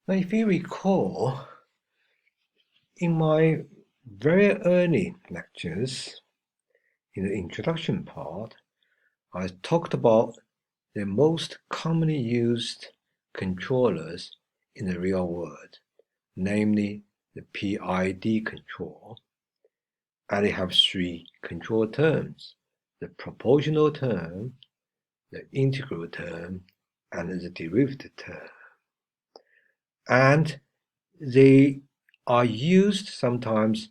Now, if you recall, in my very early lectures, in the introduction part, I talked about the most commonly used controllers in the real world, namely the PID control. And they have three control terms: the proportional term, the integral term, and the derivative term. And they are used sometimes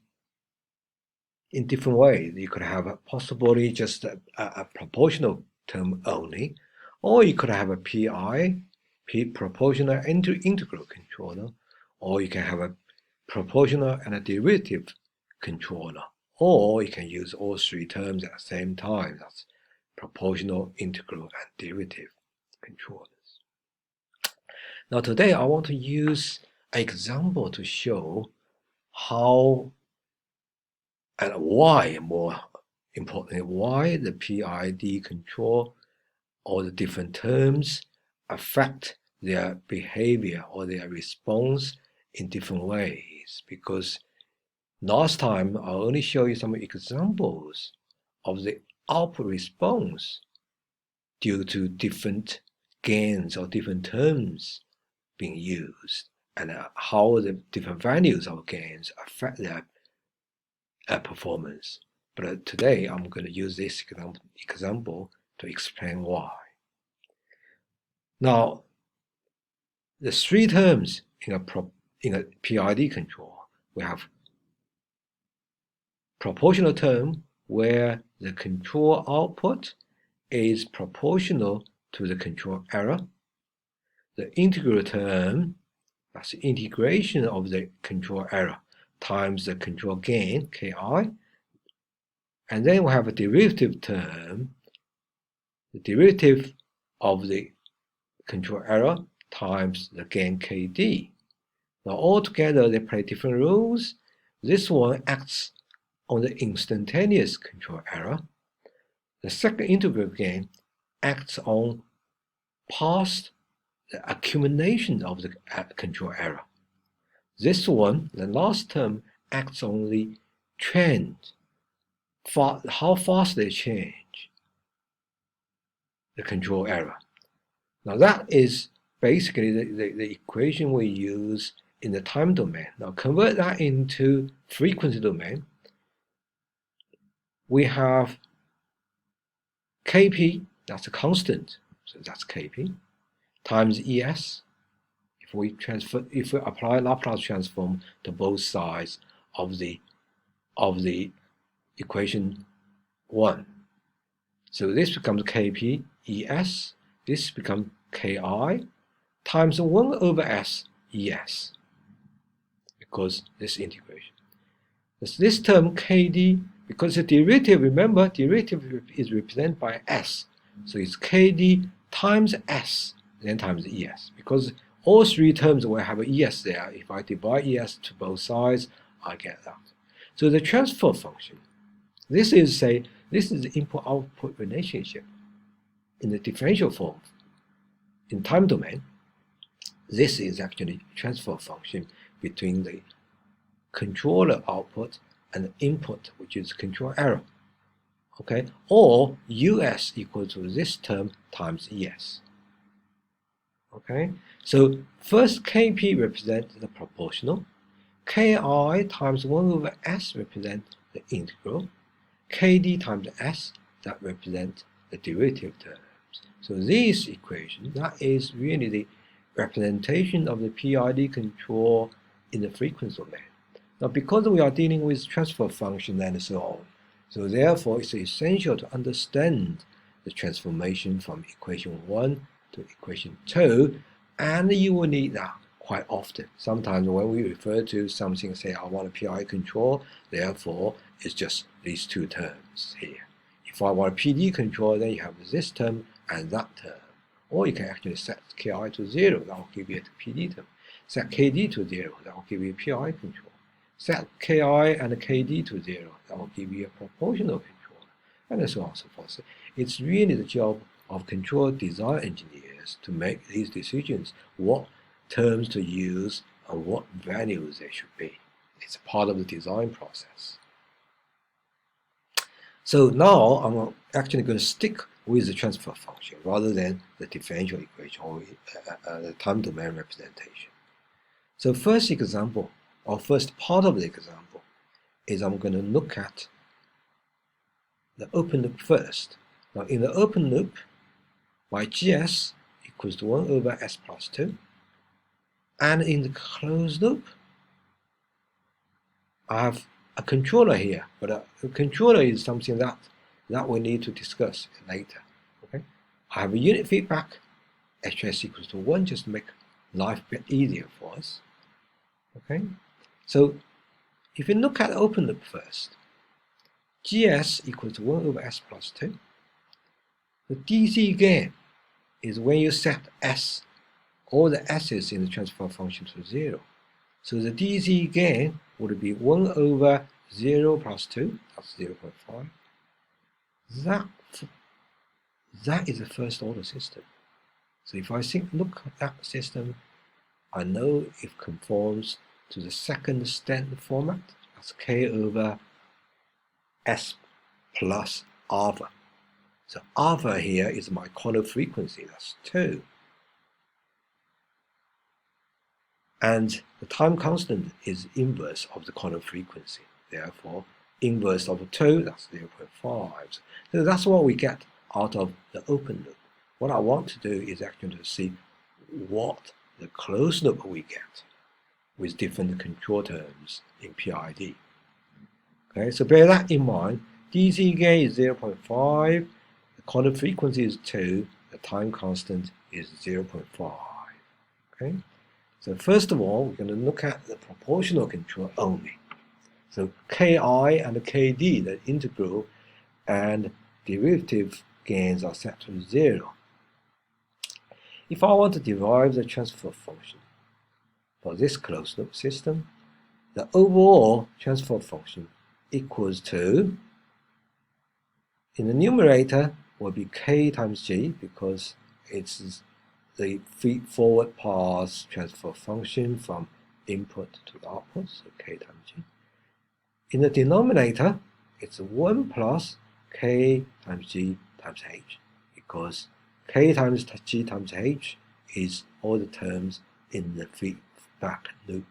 in different ways. You could have possibly just a proportional term only, or you could have a proportional integral controller, or you can have a proportional and a derivative controller, or you can use all three terms at the same time. That's proportional, integral, and derivative controllers. Now today I want to use an example to show how and why, more importantly, why the PID control or the different terms affect their behavior or their response in different ways. Because last time I only showed you some examples of the output response due to different gains or different terms being used, and how the different values of gains affect their performance. But today I'm going to use this example to explain why. Now, the three terms in a PID control, we have proportional term, where the control output is proportional to the control error. The integral term, that's the integration of the control error times the control gain, Ki. And then we have a derivative term, the derivative of the control error times the gain Kd. Now altogether they play different roles. This one acts on the instantaneous control error. The second integral gain acts on past the accumulation of the control error. This one, the last term, acts on the trend, how fast they change the control error. Now that is basically the equation we use in the time domain. Now convert that into frequency domain. We have Kp, that's a constant, so that's Kp, times Es. If we apply Laplace transform to both sides of the equation 1. So this becomes Kp Es, this becomes Ki times 1 over S Es, because this integration. This term Kd, because the derivative, remember, derivative is represented by S. So it's Kd times S, then times Es. Because all three terms will have an Es there. If I divide Es to both sides, I get that. So the transfer function, this is the input-output relationship in the differential form. In time domain, this is actually transfer function between the controller output and the input, which is control error. Okay, or Us equal to this term times Es. Okay, so first Kp represents the proportional, Ki times 1 over S represents the integral, Kd times S, that represents the derivative terms. So this equation, that is really the representation of the PID control in the frequency domain. Now, because we are dealing with transfer function and so on, so therefore it's essential to understand the transformation from equation 1 to equation 2, and you will need that quite often. Sometimes when we refer to something, say I want a PI control, therefore it's just these two terms here. If I want a PD control, then you have this term and that term. Or you can actually set Ki to 0, that will give you a PD term. Set Kd to 0, that will give you a PI control. Set Ki and Kd to 0, that will give you a proportional control, and so on and so forth. So it's really the job of control design engineers to make these decisions, what terms to use and what values they should be. It's part of the design process. So now I'm actually going to stick with the transfer function rather than the differential equation or the time domain representation. So first example, or first part of the example, is I'm going to look at the open loop first. Now in the open loop, my GS equals to 1 over S plus 2. And in the closed loop, I have a controller here, but a controller is something that we need to discuss later. Okay, I have a unit feedback, HS equals to 1, just to make life a bit easier for us. Okay, so if you look at the open loop first, GS equals to 1 over S plus 2. The DC gain is when you set S, all the S's in the transfer function to 0. So the DC gain would be 1 over 0 plus 2, that's 0.5. That is a first order system. So if I look at that system, I know it conforms to the second standard format. That's K over S plus alpha. So alpha here is my corner frequency, that's 2. And the time constant is inverse of the corner frequency. Therefore, inverse of 2, that's 0.5. So that's what we get out of the open loop. What I want to do is actually to see what the closed loop we get with different control terms in PID. Okay, so bear that in mind. DC gain is 0.5, the corner frequency is 2, the time constant is 0.5. Okay, so first of all, we're going to look at the proportional control only. So Ki and Kd, the integral and derivative gains are set to 0. If I want to derive the transfer function for this closed loop system, the overall transfer function equals to, in the numerator will be K times G because it's the feed-forward path transfer function from input to the output, so K times G. In the denominator, it's 1 plus K times G times H, because K times G times H is all the terms in the feedback loop.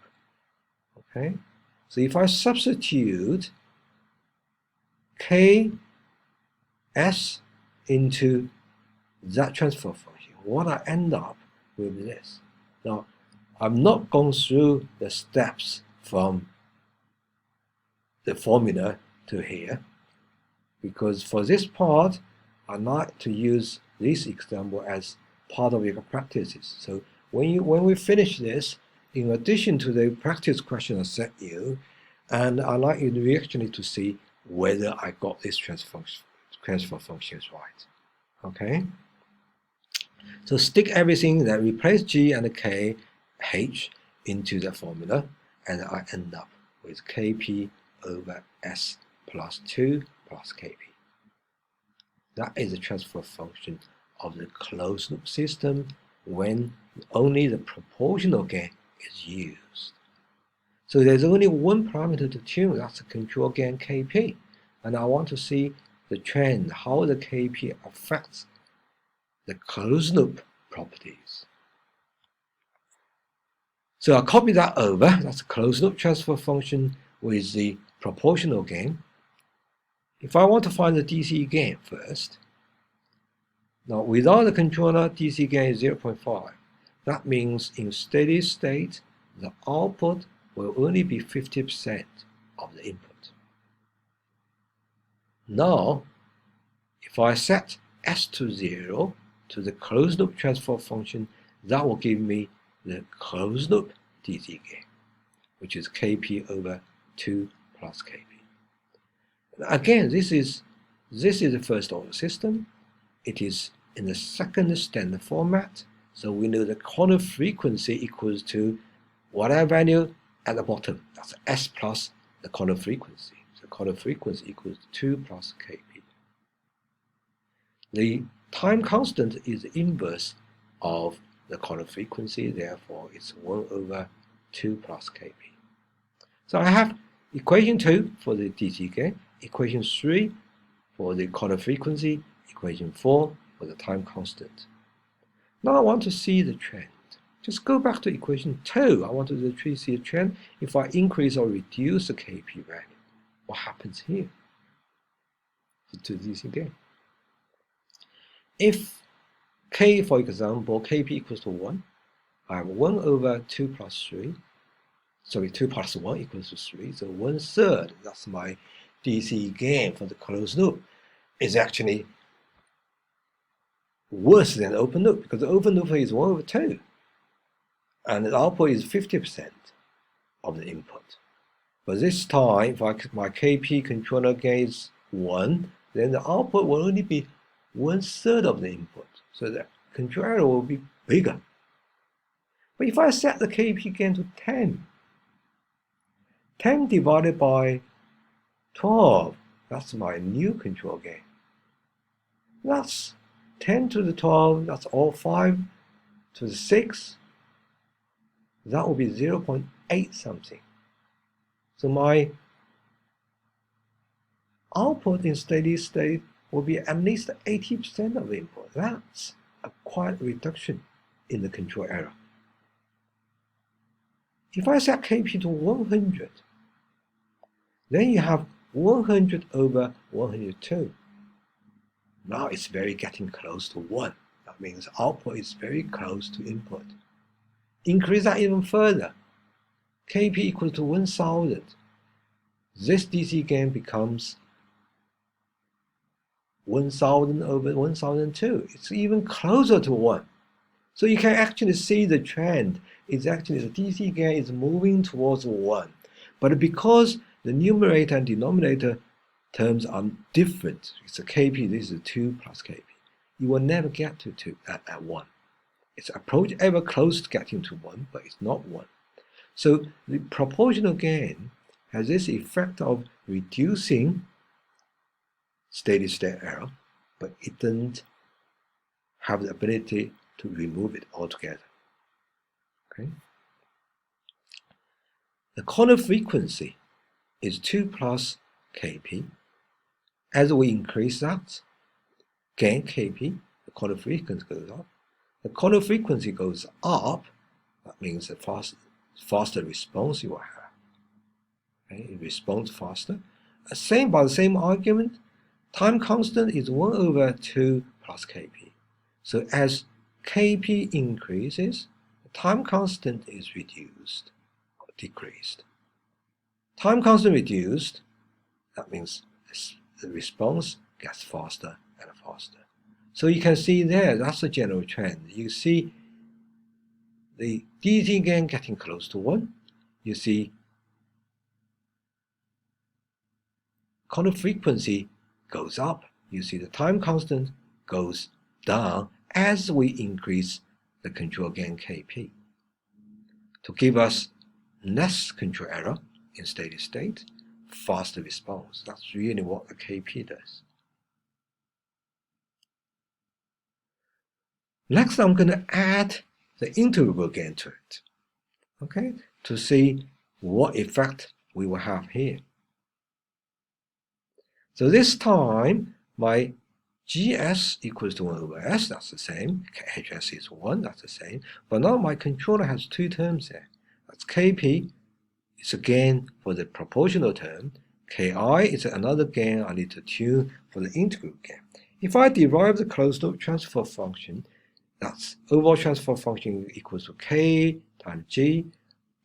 Okay, so if I substitute K S into that transfer function, what I end up with this. Now, I'm not going through the steps from the formula to here, because for this part, I like to use this example as part of your practices. So when we finish this, in addition to the practice question I set you, and I like you actually to see whether I got this transfer functions right. Okay. So stick everything that replace G and K, H into the formula, and I end up with Kp over S plus 2 plus Kp. That is the transfer function of the closed loop system when only the proportional gain is used. So there's only one parameter to tune, that's the control gain Kp. And I want to see the trend, how the Kp affects the closed loop properties. So I'll copy that over, that's a closed loop transfer function with the proportional gain. If I want to find the DC gain first, now without the controller, DC gain is 0.5. That means in steady state, the output will only be 50% of the input. Now, if I set S to 0 to the closed loop transfer function, that will give me the closed loop DC gain, which is Kp over 2 plus Kp. Again, this is the first order system. It is in the second standard format, so we know the corner frequency equals to whatever value at the bottom. That's S plus the corner frequency. So corner frequency equals 2 plus Kp. The time constant is the inverse of the corner frequency, therefore it's 1 over 2 plus Kp. So I have equation 2 for the DC gain, equation 3 for the corner frequency, equation 4 for the time constant. Now I want to see the trend. Just go back to equation 2. I want to see a trend. If I increase or reduce the Kp value, what happens here to DC gain? If K, for example, Kp equals to 1, I have 1 over 2 plus 3. Sorry, 2 plus 1 equals to 3. So 1/3, that's my DC gain for the closed loop, is actually worse than the open loop, because the open loop is 1 over 2. And the output is 50% of the input. But this time, if my Kp controller gain is 1, then the output will only be 1/3 of the input. So the control error will be bigger. But if I set the Kp gain to 10, 10 divided by 12, that's my new control gain. That's 10 to the 12, that's all 5 to the 6. That will be 0.8 something. So my output in steady state will be at least 80% of the input. That's a quite reduction in the control error. If I set Kp to 100, then you have 100 over 102. Now it's getting close to 1. That means output is very close to input. Increase that even further. Kp equal to 1000. This DC gain becomes 1000 over 1002. It's even closer to 1. So you can actually see the trend is actually the DC gain is moving towards 1. But because the numerator and denominator terms are different, it's a Kp, this is 2 plus Kp. You will never get to 2 at 1. It's approach ever close to getting to 1, but it's not 1. So the proportional gain has this effect of reducing steady state error, but it doesn't have the ability to remove it altogether. Okay? The corner frequency is 2 plus Kp. As we increase that, gain Kp, the corner frequency goes up. The corner frequency goes up, that means the faster response you will have. Okay? It responds faster. By the same argument, time constant is 1 over 2 plus Kp. So as Kp increases, the time constant is reduced or decreased. Time constant reduced, that means the response gets faster and faster. So you can see there, that's the general trend. You see the DC gain getting close to 1. You see corner frequency goes up. You see the time constant goes down as we increase the control gain Kp. To give us less control error in steady state, faster response. That's really what the Kp does. Next, I'm going to add the interval gain to it, okay, to see what effect we will have here. So this time, my Gs equals to 1 over S, that's the same. Hs is 1, that's the same. But now my controller has 2 terms there. That's Kp, it's a gain for the proportional term. Ki is another gain I need to tune for the integral gain. If I derive the closed loop transfer function, that's overall transfer function equals to K times G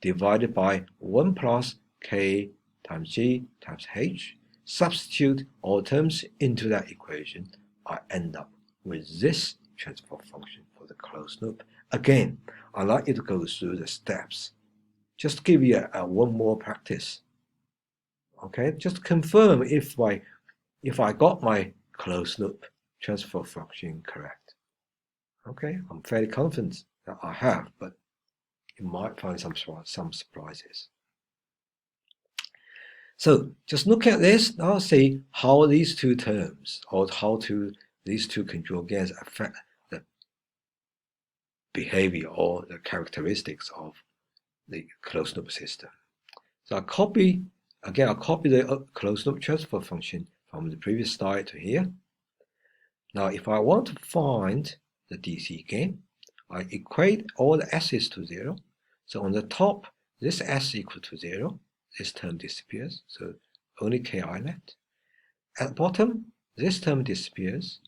divided by 1 plus K times G times H. Substitute all terms into that equation, I end up with this transfer function for the closed loop. Again, I'd like you to go through the steps. Just to give you one more practice. Okay, just confirm if I got my closed loop transfer function correct. Okay, I'm fairly confident that I have, but you might find some surprises. So just look at this, now see how these 2 terms, or these 2 control gains affect behavior or the characteristics of the closed loop system. So I'll copy the closed loop transfer function from the previous slide to here. Now, if I want to find the DC gain, I equate all the s's to 0. So on the top, this s equal to 0. This term disappears, so only ki left. At the bottom, this term disappears.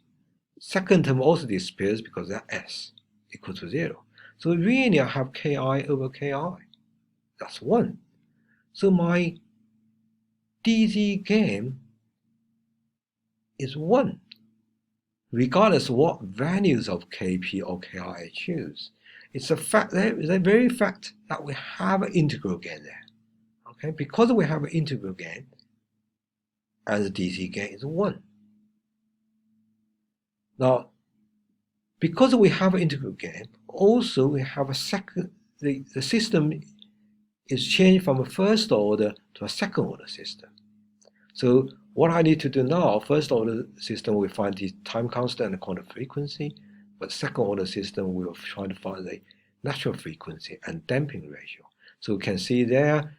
Second term also disappears because that s equal to 0. So really I have ki over ki. That's 1. So my DC gain is 1, regardless of what values of kp or ki I choose. It's a fact, the very fact that we have an integral gain there. Okay, because we have an integral gain, and the DC gain is 1. Now, because we have an integral gain, also we have a second. The system is changed from a first order to a second order system. So what I need to do now, first order system, we find the time constant and the quantum frequency, but second order system, we will try to find the natural frequency and damping ratio. So we can see there,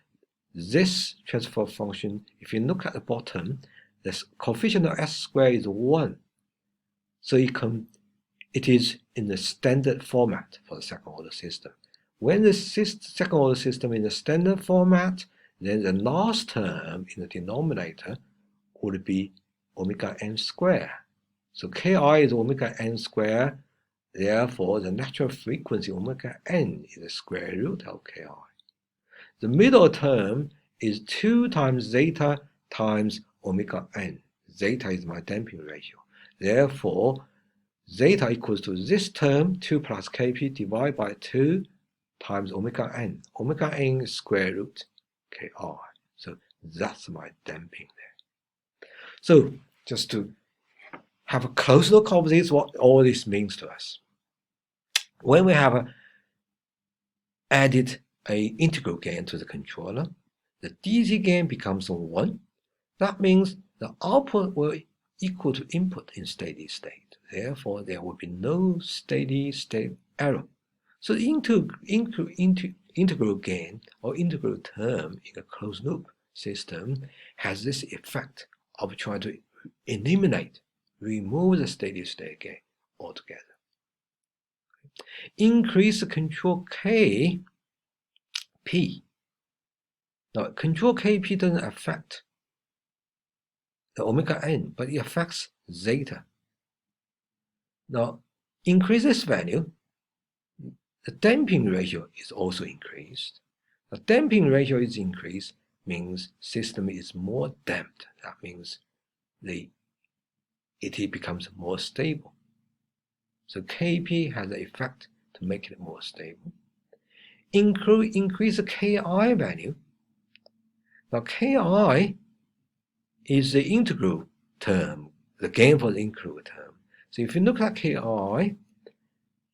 this transfer function, if you look at the bottom, the coefficient of s squared is 1. So it is in the standard format for the second order system. When the second order system is in the standard format, then the last term in the denominator would be omega n squared. So ki is omega n squared, therefore the natural frequency omega n is the square root of ki. The middle term is 2 times zeta times omega n. Zeta is my damping ratio. Therefore, zeta equals to this term, 2 plus kp divided by 2 times omega n. Omega n is square root ki. So that's my damping there. So just to have a close look of this, what all this means to us. When we have added an integral gain to the controller, the DC gain becomes 1. That means the output will equal to input in steady state. Therefore, there will be no steady state error. So the integral gain or integral term in a closed loop system has this effect of trying to remove the steady state gain altogether. Increase the control K P. Now, control Kp doesn't affect the omega n, but it affects zeta. Now, increase this value, the damping ratio is also increased. The damping ratio is increased means system is more damped. That means it becomes more stable. So Kp has an effect to make it more stable. Increase the Ki value. Now Ki is the integral term, the gain for the integral term. So if you look at Ki,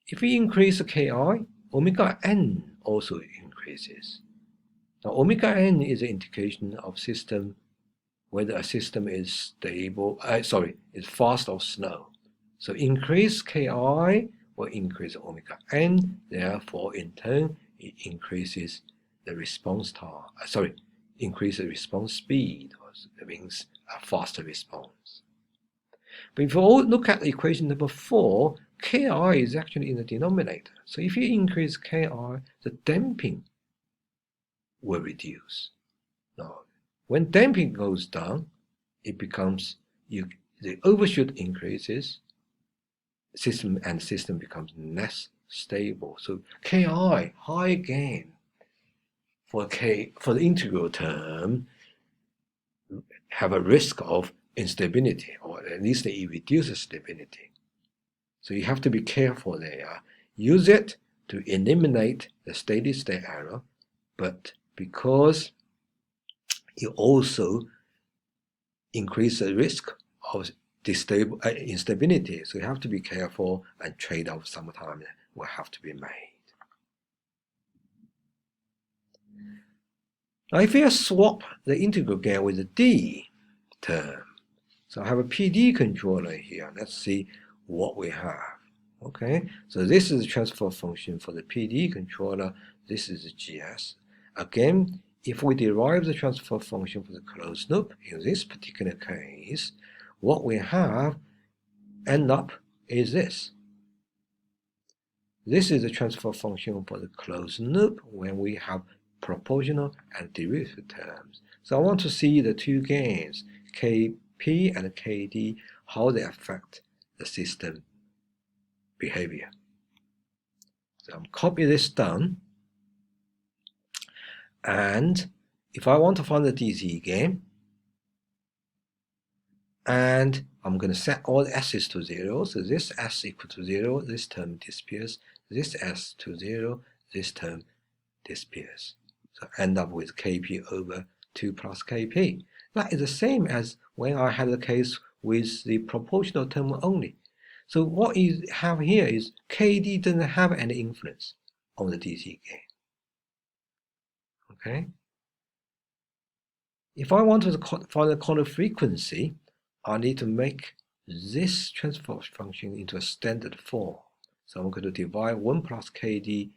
if we increase the Ki, omega n also increases. Now omega n is an indication of system, whether a system is stable, is fast or slow. So increase Ki will increase omega n, therefore in turn it increases the response time, increase the response speed, that means a faster response. But if you look at the equation number 4, Ki is actually in the denominator. So if you increase Ki, the damping will reduce. Now, when damping goes down, it becomes, the overshoot increases, system becomes less stable. So Ki, high gain for the integral term, have a risk of instability, or at least it reduces stability. So you have to be careful there. Use it to eliminate the steady state error, but because you also increase the risk of instability, so you have to be careful, and trade-off sometimes will have to be made. Now if you swap the integral gain with the D term, so I have a PD controller here. Let's see what we have. Okay, so this is the transfer function for the PD controller. This is the GS. Again, if we derive the transfer function for the closed loop, in this particular case, what we have end up is this. This is the transfer function for the closed loop when we have proportional and derivative terms. So I want to see the two gains, Kp and Kd, how they affect the system behavior. So I'm copy this down, and if I want to find the DC gain, and I'm going to set all the s's to 0, so this s equal to 0, this term disappears, this s to 0, this term disappears. So end up with Kp over 2 plus Kp. That is the same as when I had the case with the proportional term only. So what you have here is Kd doesn't have any influence on the DC gain. Okay. If I want to find the corner frequency, I need to make this transfer function into a standard form. So I'm going to divide 1 plus Kd,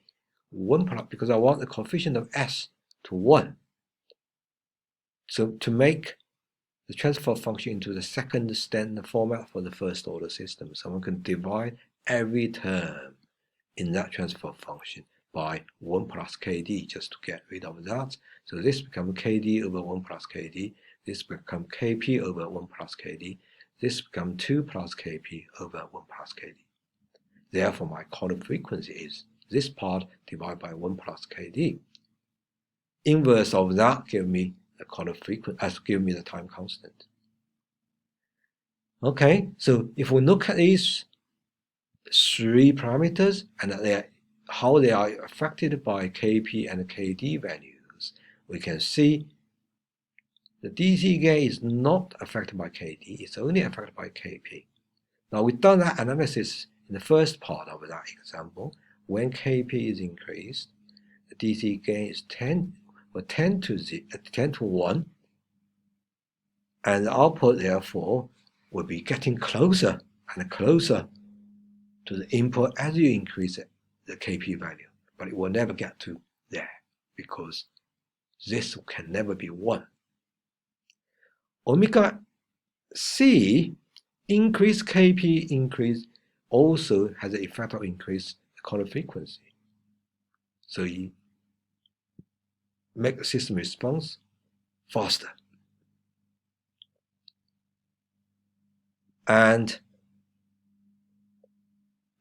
1 plus, because I want the coefficient of s to 1. So to make the transfer function into the second standard format for the first order system. So I'm going to divide every term in that transfer function by 1 plus Kd just to get rid of that. So this becomes Kd over 1 plus Kd. This becomes Kp over 1 plus Kd. This becomes 2 plus Kp over 1 plus Kd. Therefore, my corner frequency is this part divided by 1 plus Kd. Inverse of that gives me the corner frequency, give me the time constant. Okay, so if we look at these three parameters and how they are affected by Kp and Kd values, we can see the DC gain is not affected by Kd, it's only affected by Kp. Now we've done that analysis in the first part of that example. When Kp is increased, the DC gain is 10 to 1, and the output therefore will be getting closer and closer to the input as you increase the Kp value, but it will never get to there because this can never be 1. Omega C increase Kp increase also has the effect of increase the corner frequency. So you make the system response faster. But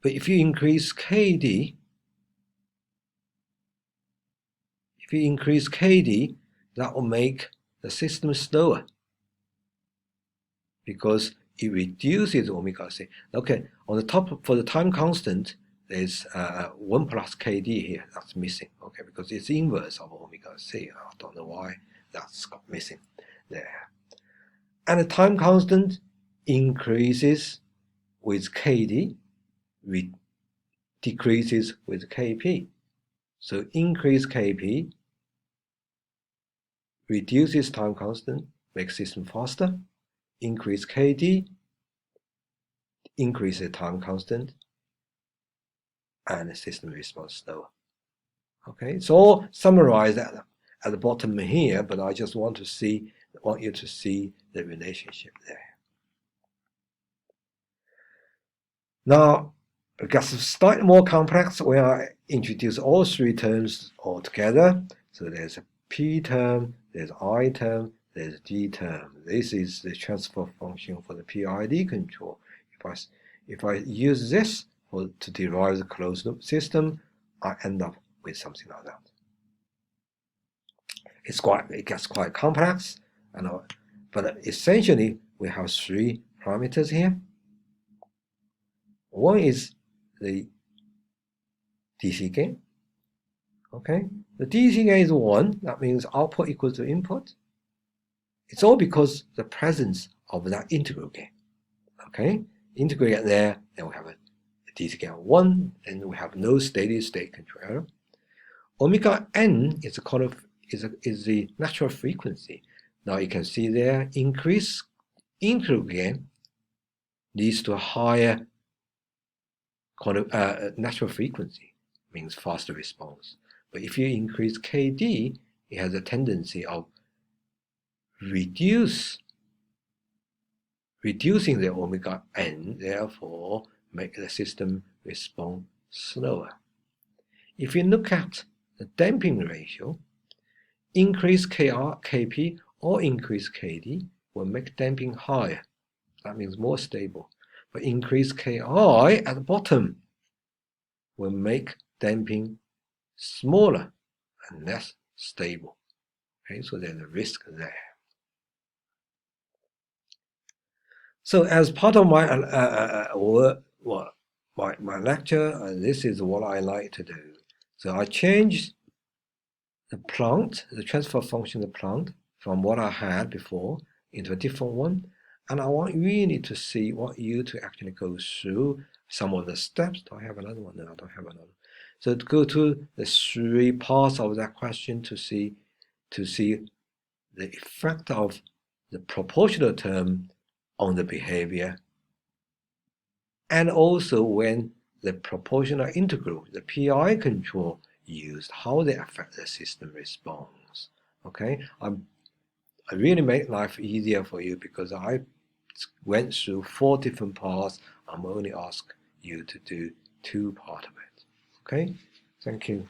if you increase Kd, that will make the system slower because it reduces omega c. Okay, on the top for the time constant, there's 1 plus Kd here. That's missing. Okay, because it's inverse of omega c. I don't know why that's got missing there. And the time constant increases with Kd, decreases with Kp. So increase Kp reduces time constant, makes system faster. Increase Kd, increase the time constant, and the system responds slower. Okay, it's all summarized at the bottom here, but I just want you to see the relationship there. Now, it gets slightly more complex when I introduce all three terms all together. So there's a P term, there's I term, there's G term. This is the transfer function for the PID control. If I use this to derive the closed loop system, I end up with something like that. It gets quite complex, but essentially we have three parameters here. One is the DC gain. Okay, the DC gain is 1. That means output equals to input. It's all because the presence of that integral gain. Okay, integrate there, then we have a DC gain of 1, and we have no steady state control error. Omega n is the natural frequency. Now you can see there, increased integral gain leads to a higher natural frequency, means faster response. But if you increase KD, it has a tendency of reducing the omega n, therefore make the system respond slower. If you look at the damping ratio, increase Kp or increase Kd will make damping higher. That means more stable. But increase Ki at the bottom will make damping smaller and less stable. Okay, so there's a risk there. So as part of my my lecture, this is what I like to do. So I changed the plant, the transfer function of the plant, from what I had before into a different one. And I want really to actually go through some of the steps. Do I have another one? No, I don't have another. So to go to the 3 parts of that question to see the effect of the proportional term on the behavior, and also when the proportional integral, the PI control used, how they affect the system response. Okay, I really make life easier for you because I went through 4 different parts. I'm only ask you to do 2 parts of it. Okay, thank you.